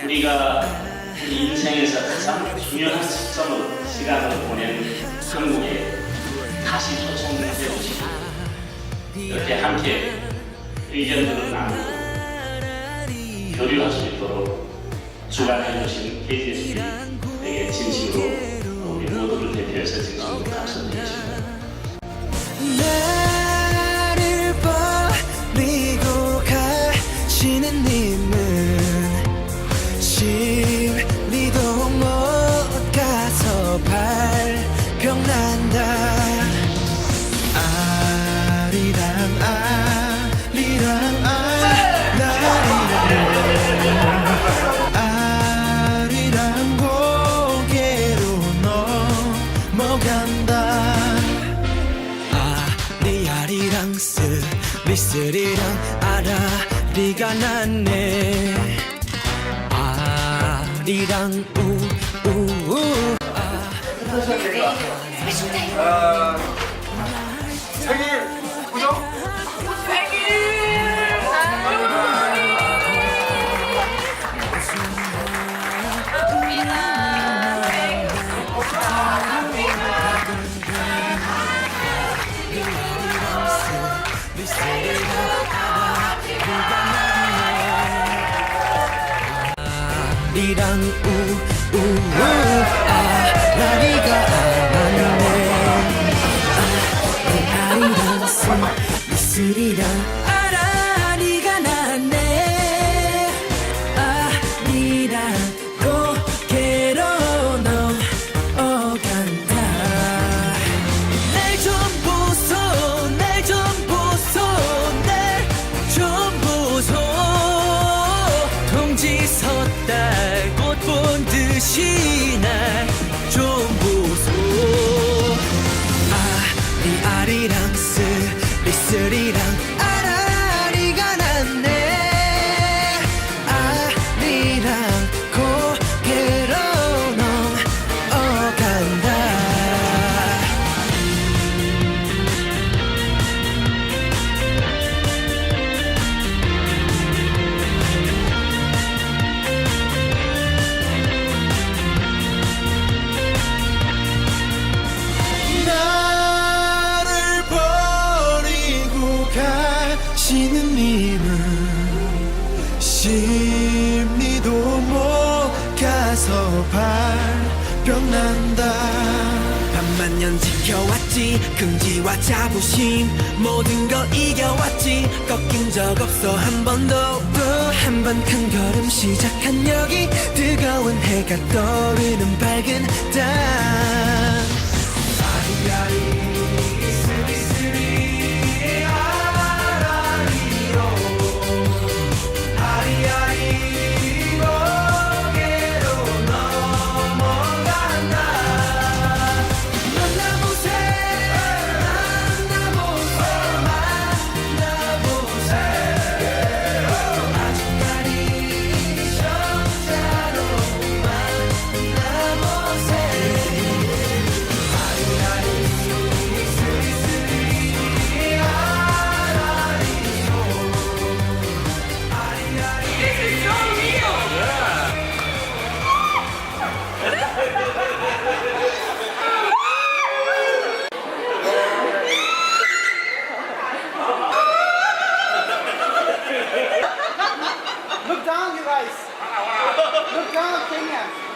우리가 우리 인생에서 가장 중요한 시간을 보낸 한국에 다시 초청해 주시고 이렇게 함께 의견들을 나누고 교류할 수 있도록 주관해 주신 KGSB에게 진심으로 우리 모두를 대표해서 진심으로 감사드리겠습니다. 나를 버리고 가시는 님은 심리도 못 가서 발병난다. 아리랑 아리랑 아리랑 고개로 넘어간다. 아리랑 쓰리쓰리랑 아라리가 났네. 아리랑 우우우 생일 구정? 아리랑 우우우 아라리가 났네. 아리랑 쓰리쓰리랑 아라리가 났네. 아리랑 고개로 넘어간다. 날 좀 보소 날 좀 보소 날 좀 보소. 동지 섰다 꽃 본 듯이 날 좀 보소. 아리랑 쓰리쓰리랑 아라리가 났네. 아리랑 고개로 넘어간다. 나를 버리고 가시는 님은 심리도 못 가서 발병난다. 반만년 지켜왔지 긍지와 자부심 모든 거 이겨왔지. 꺾인 적 없어 한 번도. 또 한 번 큰 걸음 시작한 여기 뜨거운 해가 떠오르는 밝은 땅. Look down, you guys. Look down, Kenya.